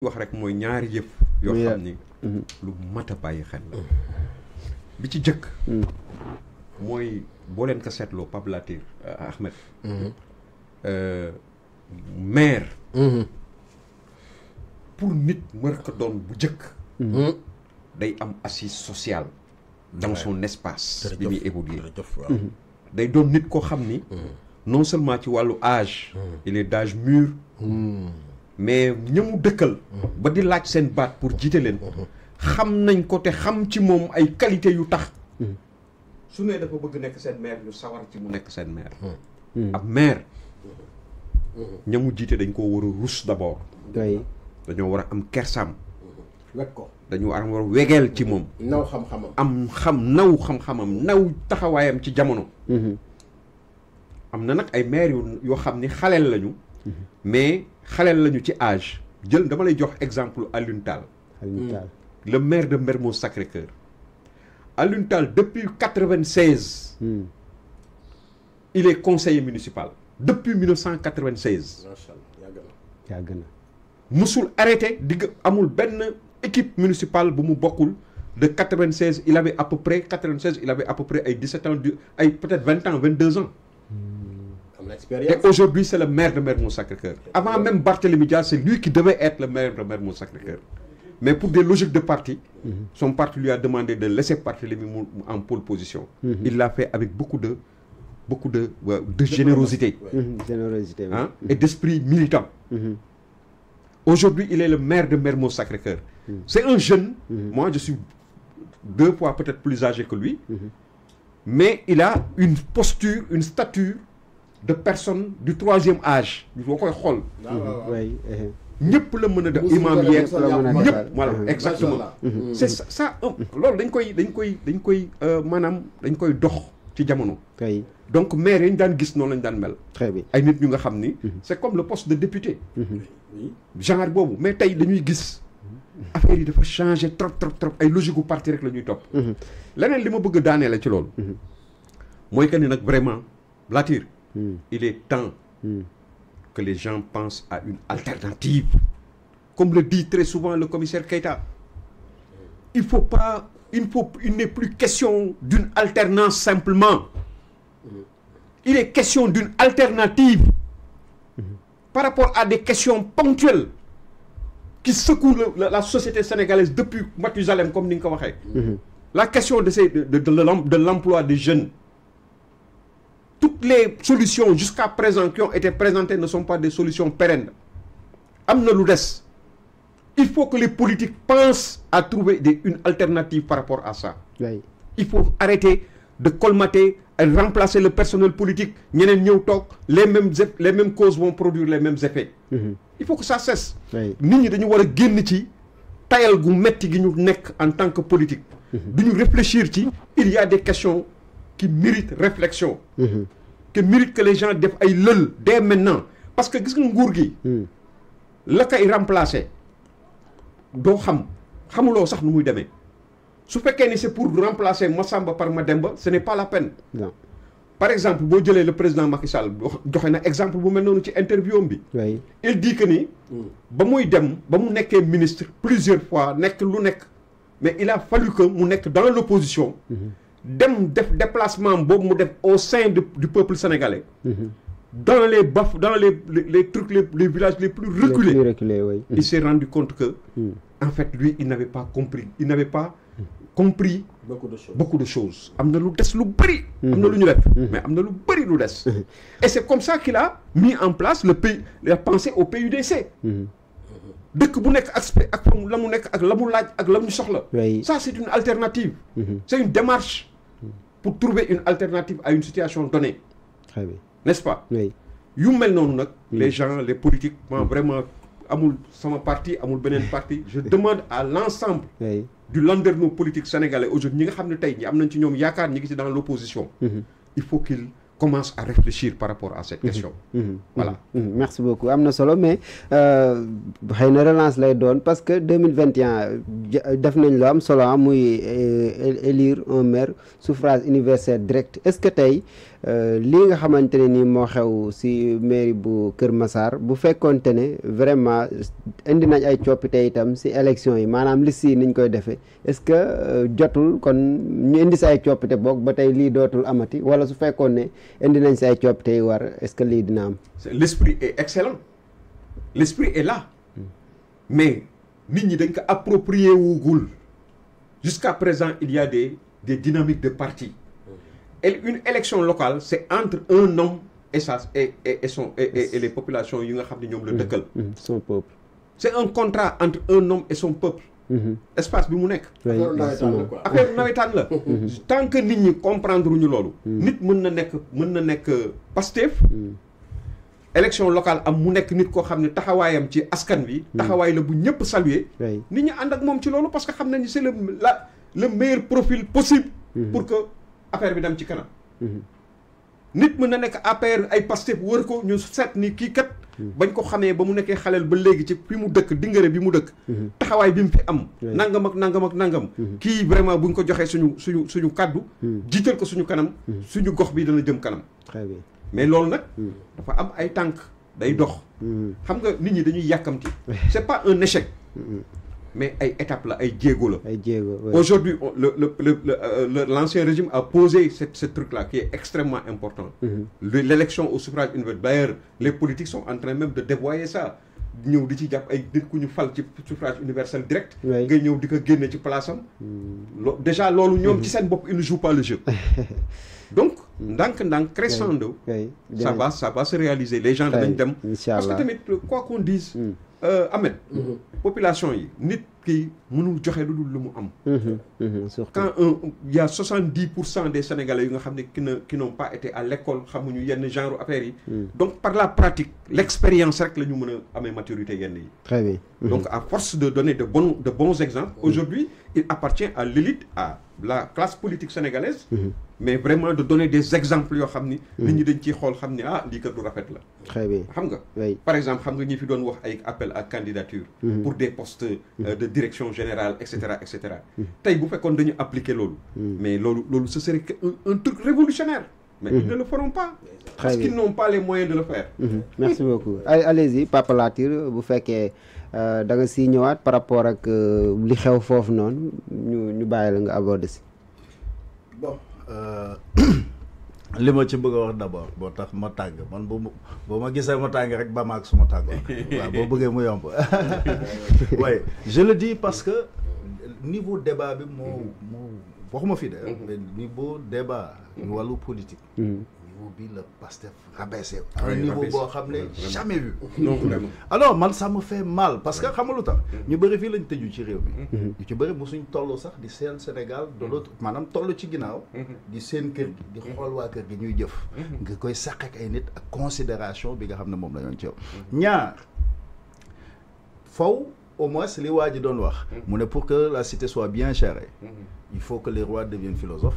wax rek mooy ñaari yëf yoo xam ni lu mat a bàyyi xel la bi ci jëkk mooy boo leen ko seetloo Pape Latir Ahmed maire pour nit mër ko doon bu jëkk day am assise sociale dans son espace bi muy évoluer day doon nit koo xam ni non seulement ci wàllu âge il est d'âge mûr mais ñamu dëkkal ba di laaj seen baat pour jiite leen xam nañ ko te xam ci moom ay qualité yu tax su ne dafa bëgg nekk seen maire ñu sawar ci mu nekk seen maire ab maire ñamu jiite dañ koo war a rus d'abord dañoo war a am kersaam wek ko dañu war a wegeel ci moom naw xam-xamam naw xam-xamam naw taxawaayam ci jamono am na nag ay maire yoo xam ni xaleel lañu mais xaleel lañu ci âge jël dama lay jox exemple Alioune Tall le maire de Mermoz Sacré-Cœur Alioune Tall depuis 96 il est conseiller municipal depuis 1996 yàgg na musul arrêté digg amul benn équipe municipale bu mu bokkul de 96 il avait à peu près 96 il avait à peu près ay 17 ans ay peut-être 20 ans 22 ans et aujourd'hui c'est le maire de Mermoz Sacré-Cœur avant même Barthélémy Dias c'est lui qui devait être le maire de Mermoz Sacré-Cœur mais pour des logiques de parti son parti lui a demandé de laisser Barthélémy en pole position il l'a fait avec beaucoup de générosité hein, et d'esprit militant aujourd'hui il est le maire de Mermoz Sacré-Cœur c'est un jeune moi je suis 2 fois peut-être plus âgé que lui mais il a une posture une stature de personne du 3e âge boo koy xool ñëpp la mën a def imam yeeg ñëpp voilà exactement c'est ça loolu dañ koy maanaam dañ koy dox ci jamono donc maire yi ñu daan gis noonu lañu daan mel très bien ay nit ñu nga xam ni c'est comme le poste de député genre boobu mais tey dañuy gis affaire yi dafa changer trop ay logique gu parti rek la ñuy topp leneen li ma bëgg daanee la ci loolu mooy que ni nag vraiment Latir il est temps que les gens pensent à une alternative comme le dit très souvent le commissaire Keïta il n'est plus question d'une alternance simplement il est question d'une alternative par rapport à des questions ponctuelles qui secouent la société sénégalaise depuis Mathusalem comme ni nga ko waxee la question de l'emploi des jeunes toutes les solutions jusqu'à présent qui ont été présentées ne sont pas des solutions pérennes am na lu des il faut que les politiques pensent à trouver une alternative par rapport à ça il faut arrêter de colmater et remplacer le personnel politique ñeneen ñëw toog les mêmes causes vont produire les mêmes effets il faut que ça cesse nit ñi dañu war a génn ci tayal gu metti gi ñu nekk en tant que politique duñu réfléchir ci il y a des questions qui méritent réflexion qui méritent que les gens def ay lël dès maintenant parce que gis nga nguur gi la koy remplacer doo xamuloo sax nu muy demee su fekkee ni c'est pour remplacer Massamba par Mademba ce n'est pas la peine non. Par exemple boo jëlee le président Macky Sall joxe na exemple bu mel noonu ci interview bi il dit que ni ba muy dem ba mu nekkee ministre plusieurs fois nekk lu nekk mais il a fallu que mu nekk dans l'opposition dem def déplacement boobu mu def au sein du peuple sénégalais dans les trucs les villages les plus reculés il s'est rendu compte que en fait lui il n'avait pas compris beaucoup de choses am na lu des lu bëri am na lu ñu def mais am na lu bëri lu des et c'est comme ça qu'il a mis en place le pays la pensée au PUDC dëkk bu nekk aspect ak la mu nekk ak la mu laaj ak la mu soxla ça c'est une alternative c'est une démarche pour trouver une alternative à une situation donnée très bien n'est-ce pas yu mel noonu nag les gens les politiques vraiment amul sama parti amul beneen parti je demande à l'ensemble du landerneau politique sénégalais aujourd'hui ñi nga xam ne tey ñi am nañ ci ñoom yaakaar ñi ngi ci dans l'opposition il faut qu'il commence à réfléchir par rapport à cette question voilà merci beaucoup am na solo mais xëy na relance lay doon parce que 2021 def nañ lu am solo muy élire un maire suffrage universel direct est-ce que tey lii nga xamante ne nii moo xew si mairie bu Kër Massar bu fekkoonte ne vraiment indi nañ ay coppite itam si élection yi maanaam liste yi niñ koy defee est-ce que jotul kon ñu indi si ay coppite boog ba tey lii dootul amati wala su fekkoon ne indi nañ si ay coppite yi war est-ce que lii dina am. L'esprit est excellent, l'esprit est là, mais nit ñi dañ ko approprié wugul. Jusqu'à présent il y a des dynamiques de parti. Et une élection locale c'est entre un homme et les populations yi nga xam ne ñoom la dëkkal. Son peuple. C'est un contrat entre un homme et son peuple. Espace bi mu nekk. affaire nawetaan la. Tant que nit ñi comprendre ñu loolu. nit mën na nekk Pastef. élection locale am mu nekk nit koo xam ne taxawaayam ci askan wi. taxawaay la bu ñëpp saluer. nit ñi ànd ak moom ci loolu parce que xam nañu c'est le meilleur profil possible. pour que affaire bi dem ci kanam. nit mën na nekk APR ay Pastef wër ko ñu seet ni kii kat. bañ ko xamee ba mu nekkee xaleel ba léegi ci fi mu dëkk dingare bi mu dëkk. taxawaay bi mu fi am. nangam ak nangam ak nangam. kii vraiment buñ ko joxee suñu kàddu. jiital ko suñu kanam. suñu gox bi dana jëm kanam. Très bien. mais loolu nag dafa am ay tànk day dox. xam nga nit ñi dañuy yàkkamti. c'est pas un échec. mais ay étape la ay jéego la. ay jéego aujourd'hui l'ancien régime a posé ce truc là qui est extrêmement important. L'élection au suffrage universel. D'ailleurs les politiques sont en train même de dévoyer ça. ñëw di ci jàpp ay nit ku ñu fal ci suffrage universel direct. nga ñëw di ko génne ci place am. déjà loolu ñoom ci seen bopp ils ne jouent pas le jeu. donc ndànk crescendo. ça va se réaliser les gens dañ dem. parce que tamit quoi qu'on dise. Ahmed. population yi nit ki mënul joxe lu dul lu mu am. quand il y a 70% des Sénégalais yi nga xam ne qui n'ont pas été à l'école xamuñu yenn genre affaires yi. donc par la pratique l'expérience rek la ñu mën a amee maturité yenn yi. Très bien. donc à force de donner de bons exemples. aujourd'hui il appartient à l'élite, à la classe politique sénégalaise. mais vraiment de donner des exemples yoo xam ni. nit ñi dañ ciy xool xam ni lii kat du rafet la. Très bien. xam nga. par exemple xam nga ñi fi doon wax ay appel à candidature. pour des postes de direction générale et cetera et cetera. tey bu fekkoon dañu appliquer loolu. mais loolu ce serait un truc révolutionnaire. mais ils ne le feront pas. parce qu'ils n'ont pas les moyens de le faire. Merci beaucoup. Allez-y Papa Latir bu fekkee da nga siy ñëwaat par rapport ak li xew foofu noonu ñu bàyyi la nga aborder si. bon. li ma ci bëgg a wax d'abord boo tax ma tàgg man boo ma gisee ma tàgg rek ba maag suma tàggoo waaw boo bëggee mu yomb ouais je le dis parce que niveau débat bi moo waxuma fi de mais niveau débat wàllu politique niveau bi la Pastef rabaissé un niveau boo xam ne jamais vu alors man ça me fait mal parce que xam nga lu tax ñu bëri fii lañ tëju ci réew mi ñu ci bëri mosuñ toll sax di seen Sénégal de l'autre maanaam toll ci ginnaaw di seen kër gi di xool waa kër gi ñuy jëf nga koy sàq ak ay nit ak considération bi nga xam ne moom la ñoon ci yow ñaar faw au moins li waa ji doon wax mu ne pour que la cité soit bien gérée il faut que les rois deviennent philosophes